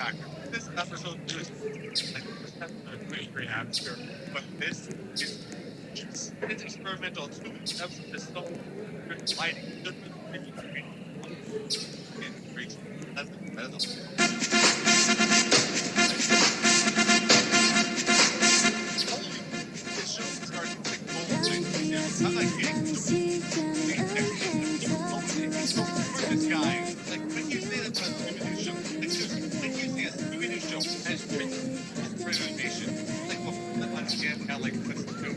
factor. This episode is like this episode is pretty great atmosphere, but this is just it's experimental too. This episode is so good lighting. Just really great. And great. That's this show starts with like gold. I'm like getting this guy, like when you say that's a Scooby-Doo show, it's just like you say a Scooby-Doo show has great animation. Like before that understand how like what's the film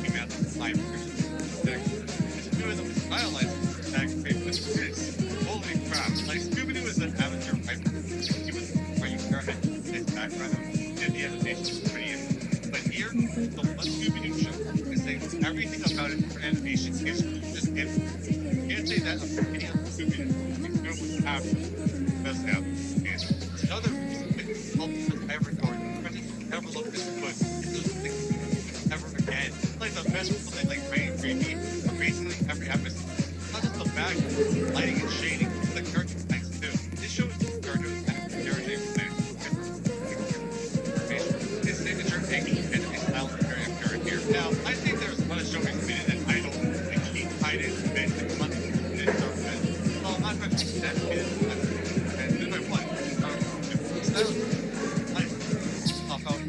came out the time it's doing them stylized that great with this. Holy crap. Like Scooby-Doo is an amateur right? He was are you sure his background and the animation is pretty interesting. But here, the one Scooby-Doo show is saying everything about it for animation is just interesting. Can't say that of any other Scooby-Doo. It's good with after best have. And another reason it helps with every garden. President never looked this good. Ever again. It's like the best thing like rain, creepy, or basically every episode. Not just the back, lighting and shading, the characters nice too. This shows the characters and narrative his signature and his style is very apparent here. Now, I think there's one of showing me that I don't think he tied in and well, not much that is and then what? Style nice. Pop out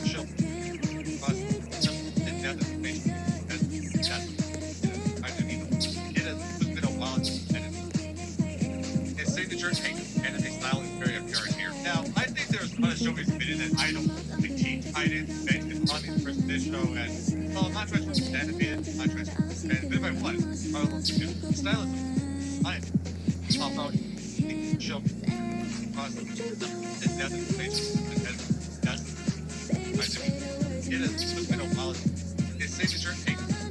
show and now the information and I didn't even get it. It's been a while and his signature and his style is very apparent here. Now, I think there's one of showing me that I don't think he tied in and on his first this show and well, not trying to animated, not trying to and then by what? Style is nice. Pop out show and now the information and that's it has been a while. His signature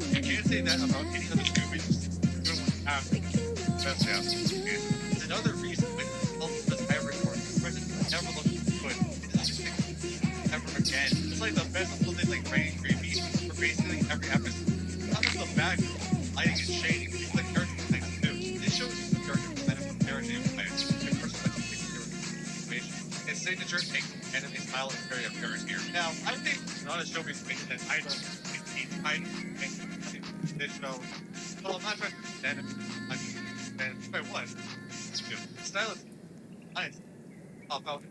you can't say that about any other Scooby after best half. It's another reason when this I record President never looked good. Ever again. It's like the best of things like rain, creepy, for basically every episode. Not just the back, lighting and shading, people like characters nice too. This shows the characters kind of narrative and perspective information. His signature and his style is very apparent here. Now, I think it's not a show we've made that I don't think this show. Well, I'm not trying to stand it. And by what? The style is nice. Pop out.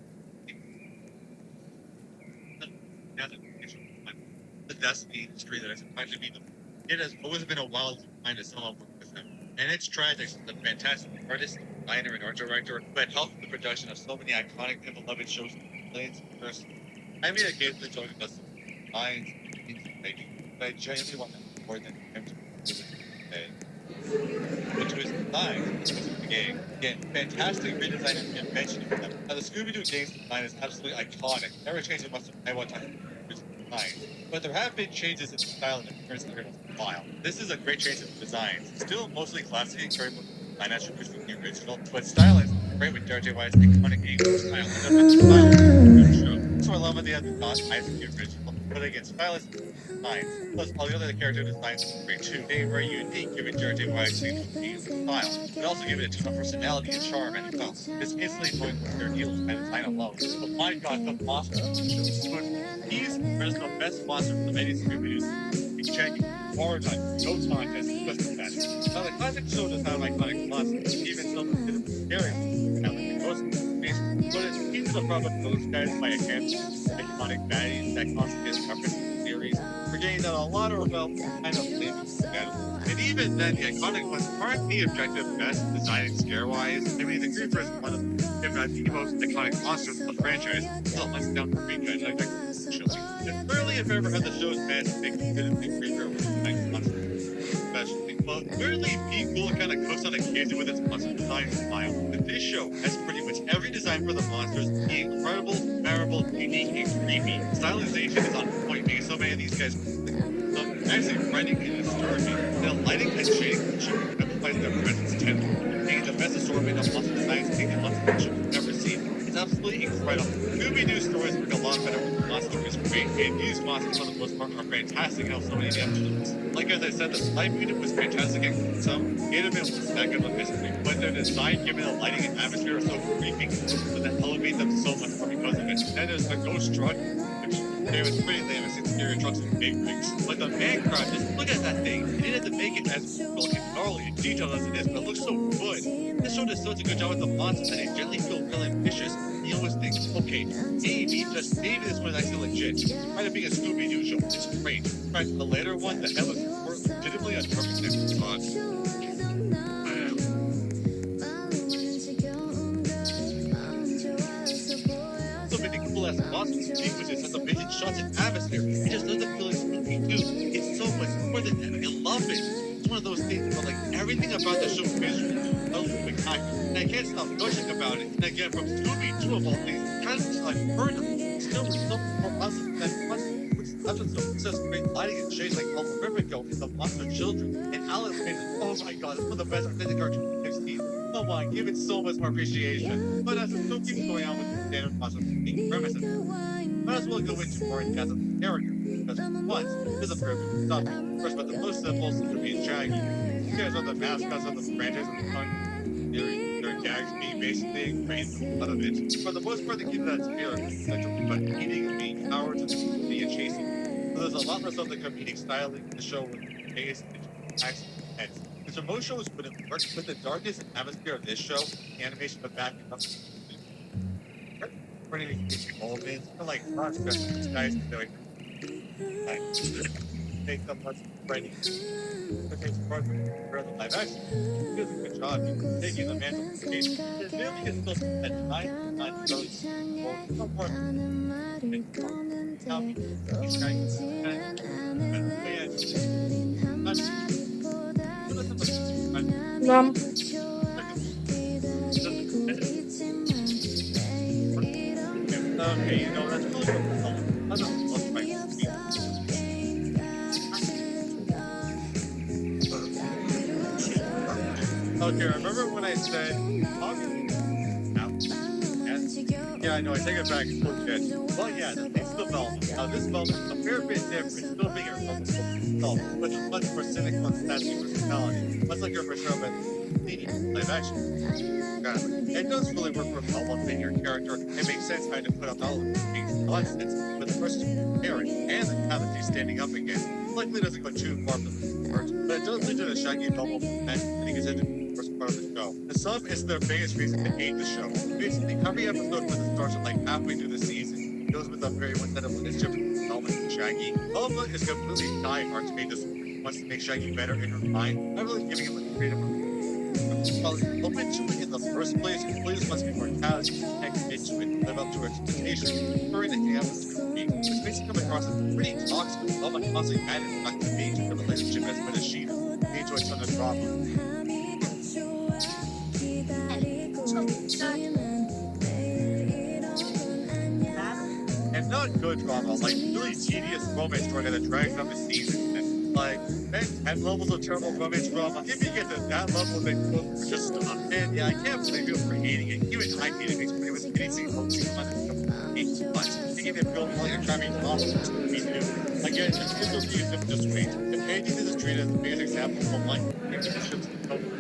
The Destiny industry that I find to be it has always been a while to find a someone work with him. And it's tragic the fantastic artist, designer, and art director who had helped the production of so many iconic and beloved shows and plays in person. I made a game to join us lines and making, but I genuinely want to more than him to do it which was design the game. Again, fantastic redesign and invention of them. Now the Scooby-Doo game's design is absolutely iconic. Never changed it much from one time design. But there have been changes in the style and appearance of the file. This is a great change in design. Still mostly classic and very much design attributes from the original, but style is great with J.J. White's iconic English style. So I love that they have the not eyes of the original, but again, style is design. Plus, all the other character designs are great too. They are very unique, given J.J. White's style, but also give it a ton of personality and charm and felt. It's instantly going with their deals and design alone. But my god, the monster! He's the best monster from the many Scooby-Doos. You check hard on no time as the best. Now the classic show does have iconic monsters, even some of them scary. Now the ghost but it's easy to rub up those guys by a handful of iconic baddies that constantly covered the series, forgetting that a lot are well kind of blaming battle. And even then, the iconic ones aren't the objective best design and scare-wise. I mean, the Creeper is one of the, if not the most iconic monsters of the franchise, still lets down for being good, like and clearly, if I ever had the show's best, make it good and the Creeper was a nice monster. Especially. Well, clearly, Cool kind of cooks on occasion with its monster design style. But this show has pretty much every design for the monsters being incredible, memorable, unique, and creepy. Stylization is on point because so many of these guys actually writing and disturbing. The lighting and shading show emphasize their presence tenfold, making the best assortment of monster designs taken monsters you've ever seen. It's absolutely incredible. Scooby-Doo stories work a lot better with the monster is great, and these monsters for the most part are fantastic and have so many episodes. Like as I said, the light unit was fantastic and some animation was that good with mystery, but their design given the lighting and atmosphere are so creepy, so the elegant hate them so much more because of it. Then there's the ghost truck, which they was pretty lame as exterior trucks and big rigs. But the man crab, just look at that thing. They didn't have to make it as looking gnarly and detailed as it is, but it looks so good. This show does such a good job with the monsters that they generally feel really ambitious. You always think, okay, maybe this one is actually legit. Try to be a Scooby-Doo show. It's great. But the later one, the hell is legitimately a perfect response. So many cool ass monsters, sequences, has amazing shots and atmosphere. It just doesn't feel like Scooby-Doo. It's so much more than that. I love it. It's one of those things where like everything about the show visually is spectacular. And I can't stop gushing about it. And again, from Scooby-Doo of all things, kind of like heard of it. Still with so much more positive than episode. Such great lighting and shades like El Rivico in the Monster Children. And Alice made it. Oh my god, it's one of the best authentic cartoons I've seen. Come on, give it so much more appreciation. But as the show keeps going on with the standard awesome being premises, might as well go into more in depth of the character. Because once, there's a perfect stop. First, but the most simple, Snoopy and Shaggy. You guys are the mascots of the franchise and the fun. Their gags being basically ingrained out of it. For the most part, they keep that spirit, but eating and being cowards and being chasing. So there's a lot less of the comedic styling in the show with pace and acts and heads. So most shows wouldn't work with the darkness and atmosphere of this show, the animation but backing up. Running these small bits, like lots of these guys doing make them much ready. Okay, it's part of the live action. He does a good job taking the mantle of the case. It really is still at 9 really no more. Now, he's trying okay, you know, that's really what I don't look like. Okay, remember when I said, yeah, I know, I take it back. Well, yeah, it's development. Now, this development is a fair bit different, still being a development, but it's much more cynical and sassy personality, much like your portrayal of leading live action. It does really work for developing your character. It makes sense how to put up all of the things. A lot of sense, but the person parent and the talent he's standing up against likely doesn't go too far from the first, but it does lead to the Shaggy double and he gets into the first part of the show. The sub is their biggest reason to hate the show. Basically, every episode when it starts like halfway through the season goes with a very one set of relationship with Velma and Shaggy. Velma is completely diehard to make this wants to make Shaggy better in her mind, not really giving him a freedom. Well, open to it in the first place, he just wants to be more casual, connect to it, and live up to her expectations. Her and the ham is complete, which makes it come across as pretty toxic, with Velma constantly mad and not conveying to the relationship as much as she does. They enjoy some of the drama. And not good drama, like really tedious romance drama that drags up the season. Like, 10 levels of terrible romance drama. If you get to that level, they both just stop. And yeah, I can't blame you for hating it. Even I hated it, but it was anything from 2 months. 8 months. Thinking it built all your driving novels to me too. Again, just give those views if just wait. If anything is treated as a basic example of life, maybe this ship's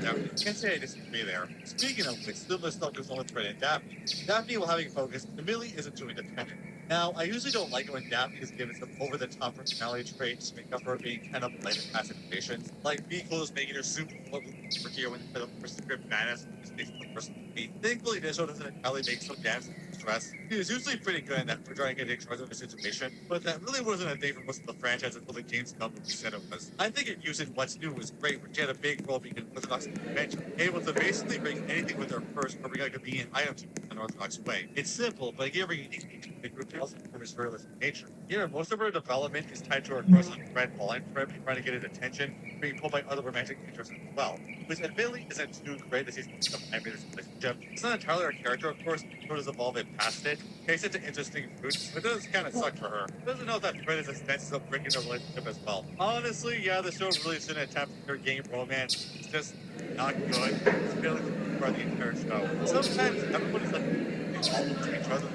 down. Can't say I disagree there. Speaking of which, still let's talk with someone Fred and Daphne. Daphne, while having focus, Millie isn't too independent. Now, I usually don't like it when Daphne is given some over-the-top personality traits to make up for being kind of late in past situations. Like, be close, making her super for here when the script badass mistakes the person to be. Thankfully, this show doesn't entirely make some dance stress. He was usually pretty good at that for trying to get in charge of the situation, but that really wasn't a thing for most of the franchise until the games come and we said it was. I think it used in What's New was great, where she had a big role being an orthodox convention, able to basically bring anything with her purse or bring a convenient item to an orthodox way. It's simple, but it gave her unique nature. The group also covers her realistic nature. Here, most of her development is tied to her crush on Fred falling for him, trying to get his attention, being pulled by other romantic interests as well. Which admittedly isn't too great as he's become an relationship. It's not entirely her character, of course, so does evolve it past it. Takes it to interesting routes, but it does kind of suck for her. Doesn't know that Fred is a sense of breaking the relationship as well. Honestly, yeah, the show really shouldn't attempt her game romance. It's just not good. It's really for the entire show. Sometimes everyone is like all to each other.